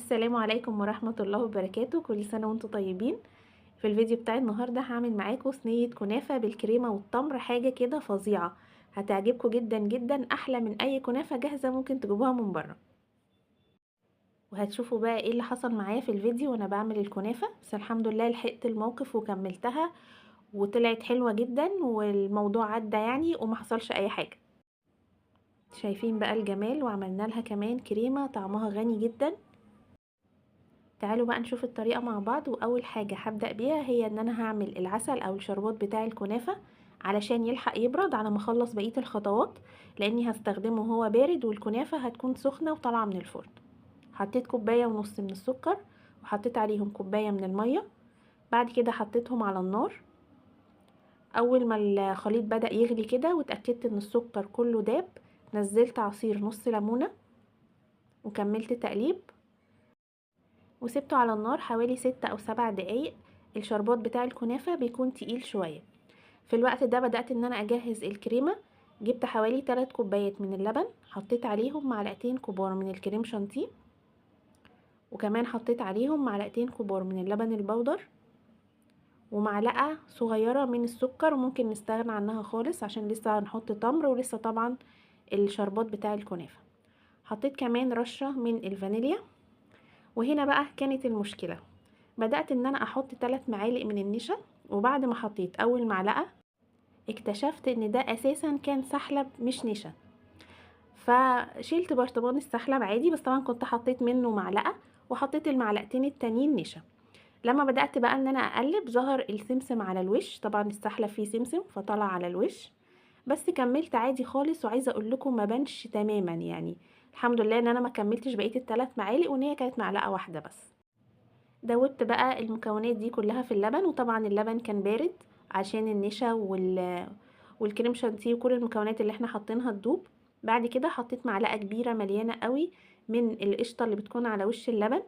السلام عليكم ورحمة الله وبركاته. كل سنة وانتم طيبين. في الفيديو بتاع النهاردة هعمل معاكم صينية كنافة بالكريمة والتمر، حاجة كده فظيعة هتعجبكم جدا جدا، احلى من اي كنافة جاهزة ممكن تجيبوها من بره. وهتشوفوا بقى ايه اللي حصل معايا في الفيديو وانا بعمل الكنافة، بس الحمد لله لحقت الموقف وكملتها وطلعت حلوة جدا والموضوع عدى يعني وما حصلش اي حاجة. شايفين بقى الجمال، وعملنا لها كمان كريمة طعمها غني جدا. تعالوا بقى نشوف الطريقة مع بعض. واول حاجة هبدأ بيها هي ان انا هعمل العسل او الشربات بتاع الكنافة علشان يلحق يبرد على ما اخلص بقية الخطوات، لاني هستخدمه وهو بارد والكنافة هتكون سخنة وطالعة من الفرن. حطيت كوباية ونص من السكر، وحطيت عليهم كوباية من المية. بعد كده حطيتهم على النار. اول ما الخليط بدأ يغلي كده واتأكدت ان السكر كله داب، نزلت عصير نص ليمونة وكملت تقليب وسبته على النار حوالي 6 أو 7 دقايق. الشربات بتاع الكنافة بيكون تقيل شوية. في الوقت ده بدأت ان انا اجهز الكريمة. جبت حوالي 3 كوبايات من اللبن، حطيت عليهم معلقتين كبار من الكريم شانتيه، وكمان حطيت عليهم معلقتين كبار من اللبن البودر، ومعلقة صغيرة من السكر، وممكن نستغنى عنها خالص عشان لسه هنحط تمر ولسه طبعا الشربات بتاع الكنافة. حطيت كمان رشة من الفانيليا. وهنا بقى كانت المشكلة، بدأت ان انا احط 3 معالق من النشا، وبعد ما حطيت اول معلقة اكتشفت ان ده اساسا كان سحلب مش نشا. فشيلت برطمان السحلب عادي، بس طبعا كنت حطيت منه معلقة وحطيت المعلقتين التانيين نشا. لما بدأت بقى ان انا اقلب ظهر السمسم على الوش، طبعا السحلب فيه سمسم فطلع على الوش، بس كملت عادي خالص. وعايزة اقول لكم ما بانش تماما يعني. الحمد لله ان انا ما كملتش بقية ال3 معالق وان هي كانت معلقة واحدة بس. دوبت بقى المكونات دي كلها في اللبن، وطبعا اللبن كان بارد عشان النشا والكريم شانتيه وكل المكونات اللي احنا حاطينها تدوب. بعد كده حطيت معلقه كبيره مليانه قوي من القشطه اللي بتكون على وش اللبن.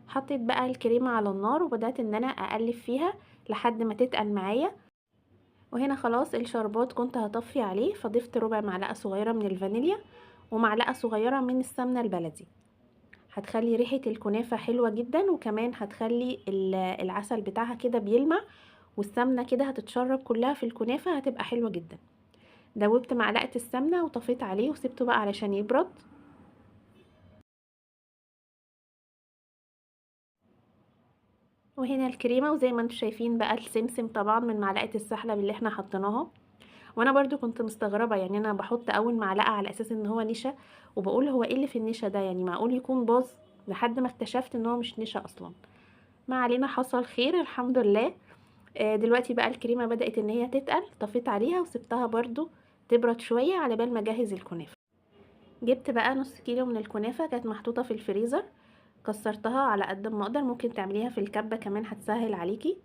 حطيت بقى الكريمه على النار وبدات ان انا اقلب فيها لحد ما تتقل معايا. وهنا خلاص الشربات كنت هطفي عليه، فضفت ربع معلقه صغيره من الفانيليا ومعلقه صغيره من السمنه البلدي. هتخلي ريحة الكنافة حلوة جدا، وكمان هتخلي العسل بتاعها كده بيلمع، والسمنة كده هتتشرب كلها في الكنافة، هتبقى حلوة جدا. دوبت معلقة السمنة وطفيت عليه وسبته بقى علشان يبرد. وهنا الكريمة، وزي ما انتم شايفين بقى السمسم طبعا من معلقة السحلب اللي احنا حطيناها. وانا برضو كنت مستغربة، يعني انا بحط اول معلقة على اساس ان هو نشا، وبقول هو ايه اللي في النشا ده، يعني معقول يكون باظ؟ لحد ما اكتشفت ان هو مش نشا اصلا. ما علينا، حصل خير الحمد لله. دلوقتي بقى الكريمه بدات ان هي تتقل، طفيت عليها وسبتها برضو تبرد شويه على بال ما اجهز الكنافه. جبت بقى نص كيلو من الكنافه كانت محطوطه في الفريزر، كسرتها على قد ما اقدر، ممكن تعمليها في الكبه كمان هتسهل عليكي.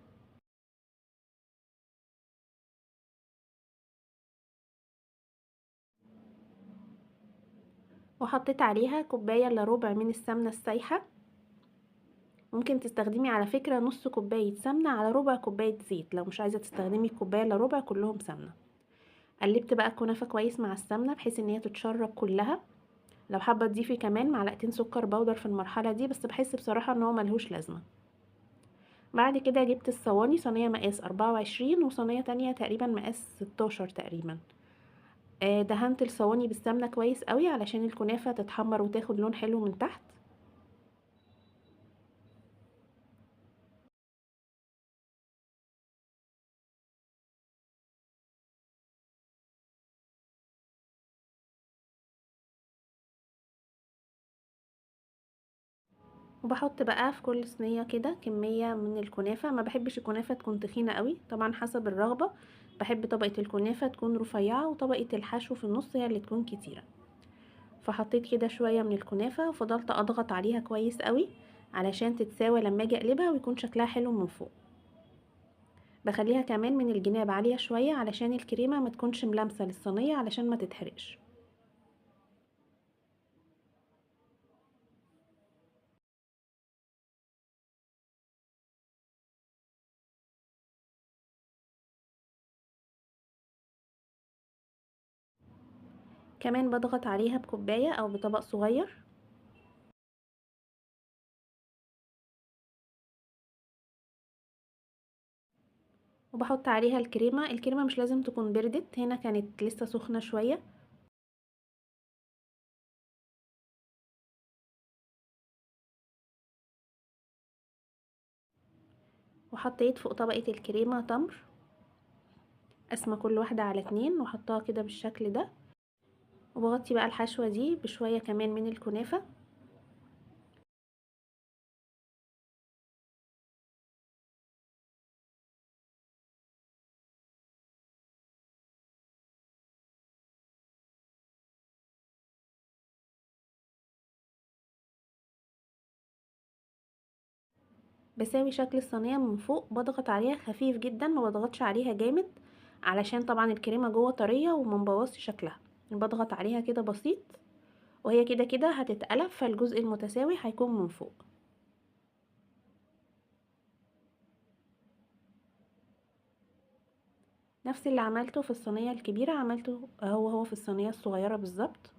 وحطيت عليها كوبايه الا ربع من السمنه السايحه. ممكن تستخدمي على فكره نص كوبايه سمنه على ربع كوبايه زيت، لو مش عايزه تستخدمي الكوبايه الا ربع كلهم سمنه. قلبت بقى الكنافه كويس مع السمنه بحيث ان هي تتشرب كلها. لو حابه تضيفي كمان معلقتين سكر بودر في المرحله دي، بس بحس بصراحه ان هو ملهوش لازمه. بعد كده جبت الصواني، صينيه مقاس 24 وصينيه تانية تقريبا مقاس 16 تقريبا. دهنت الصواني بالسمنه كويس قوي علشان الكنافه تتحمر وتاخد لون حلو من تحت. وبحط بقى في كل صينيه كده كميه من الكنافه، ما بحبش الكنافه تكون تخينه قوي، طبعا حسب الرغبه. بحب طبقه الكنافه تكون رفيعه وطبقه الحشو في النص هي اللي تكون كتيره. فحطيت كده شوية من الكنافة وفضلت اضغط عليها كويس قوي علشان تتساوى لما اجي اقلبها ويكون شكلها حلو من فوق. بخليها كمان من الجناب عالية شوية علشان الكريمة ما تكونش ملامسة للصينية علشان ما تتحرقش. كمان بضغط عليها بكوباية او بطبق صغير. وبحط عليها الكريمة مش لازم تكون بردت، هنا كانت لسه سخنة شوية. وحطيت فوق طبقة الكريمة تمر، قسمة كل واحدة على 2 وحطها كده بالشكل ده. وبغطي بقى الحشوة دي بشوية كمان من الكنافة. بساوي شكل الصينية من فوق، بضغط عليها خفيف جدا، ما بضغطش عليها جامد علشان طبعا الكريمة جوه طرية وما نبوظش شكلها. بضغط عليها كده بسيط، وهي كده كده هتتقلب، فالجزء المتساوي هيكون من فوق. نفس اللي عملته في الصينية الكبيرة عملته هو في الصينية الصغيرة بالظبط.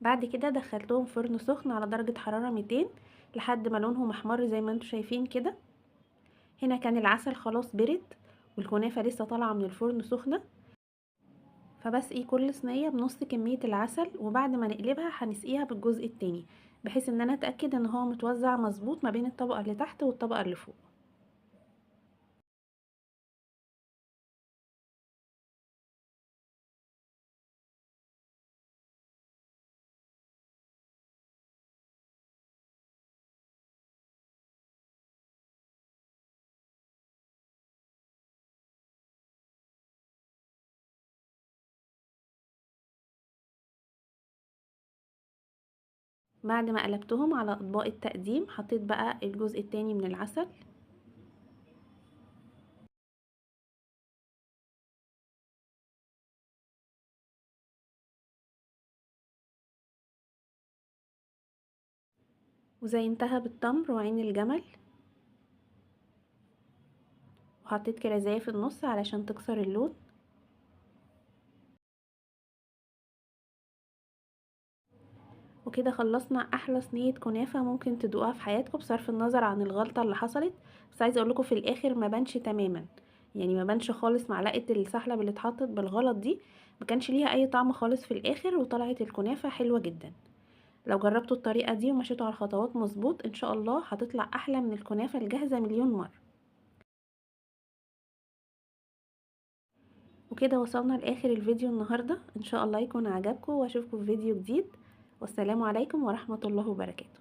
بعد كده دخلتهم فرن سخن على درجة حرارة 200 لحد ما لونهم احمر زي ما انتوا شايفين كده. هنا كان العسل خلاص برد، والكنافة لسه طالعة من الفرن سخنة. فبسقي كل صينية بنص كمية العسل، وبعد ما نقلبها هنسقيها بالجزء التاني، بحيث ان انا اتأكد ان هو متوزع مظبوط ما بين الطبقة اللي تحت والطبقة اللي فوق. بعد ما قلبتهم على اطباق التقديم حطيت بقى الجزء التاني من العسل. وزينتها بالتمر وعين الجمل، وحطيت كرزية في النص علشان تكسر اللون. وكده خلصنا احلى صينية كنافة ممكن تدوقها في حياتكم، بصرف النظر عن الغلطة اللي حصلت. بس عايزة اقولكم في الاخر ما بانش تماما، يعني ما بانش خالص معلقة السحلب اللي اتحطت بالغلط دي، ما كانش ليها اي طعم خالص في الاخر، وطلعت الكنافة حلوة جدا. لو جربتوا الطريقة دي ومشيتوا على الخطوات مظبوط ان شاء الله هتطلع احلى من الكنافة الجاهزة مليون مرة. وكده وصلنا لاخر الفيديو النهاردة، ان شاء الله يكون عجبكم، واشوفكم في فيديو جديد. والسلام عليكم ورحمة الله وبركاته.